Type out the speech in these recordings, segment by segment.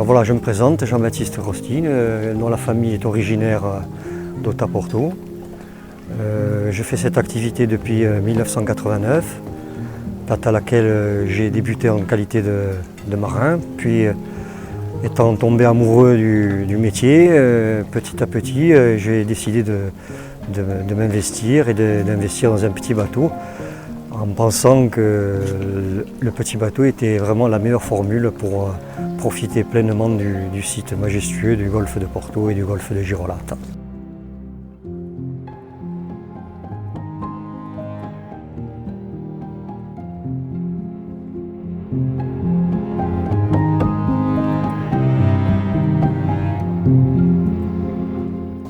Alors voilà, je me présente, Jean-Baptiste Rostine, dont la famille est originaire d'Otaporto. Je fais cette activité depuis 1989, date à laquelle j'ai débuté en qualité de marin, puis étant tombé amoureux du métier, petit à petit, j'ai décidé de m'investir et d'investir dans un petit bateau, en pensant que le petit bateau était vraiment la meilleure formule pour profiter pleinement du site majestueux du golfe de Porto et du golfe de Girolata.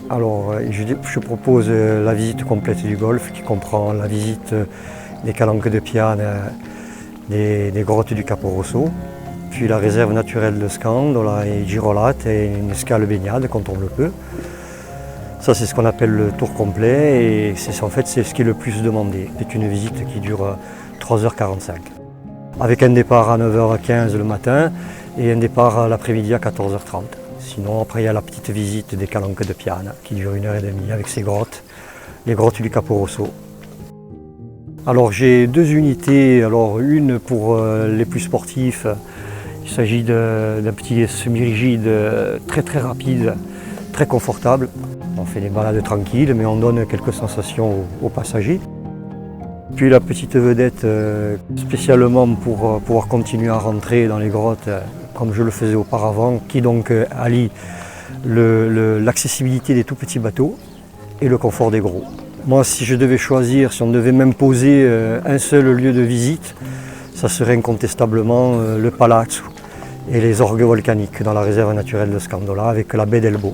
Alors, je propose la visite complète du golfe qui comprend la visite des calanques de Piane, des grottes du Capo Rosso, puis la réserve naturelle de Scandola et Girolata et une escale baignade quand on le peut. Ça, c'est ce qu'on appelle le tour complet et en fait c'est ce qui est le plus demandé. C'est une visite qui dure 3h45 avec un départ à 9h15 le matin et un départ l'après-midi à 14h30. Sinon, après, il y a la petite visite des calanques de Piane qui dure 1h30 avec ses grottes, les grottes du Capo Rosso. Alors, j'ai deux unités. Alors, une pour les plus sportifs. Il s'agit d'un petit semi-rigide très rapide, très confortable. On fait des balades tranquilles, mais on donne quelques sensations aux passagers. Puis la petite vedette, spécialement pour pouvoir continuer à rentrer dans les grottes comme je le faisais auparavant, qui donc allie l'accessibilité des tout petits bateaux et le confort des gros. Moi, si je devais choisir, si on devait m'imposer un seul lieu de visite, ça serait incontestablement le Palazzo et les orgues volcaniques dans la réserve naturelle de Scandola avec la baie d'Elbo.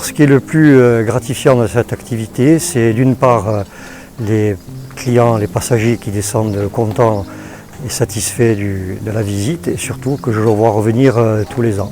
Ce qui est le plus gratifiant de cette activité, c'est d'une part les clients, les passagers qui descendent contents et satisfaits de la visite et surtout que je le vois revenir tous les ans.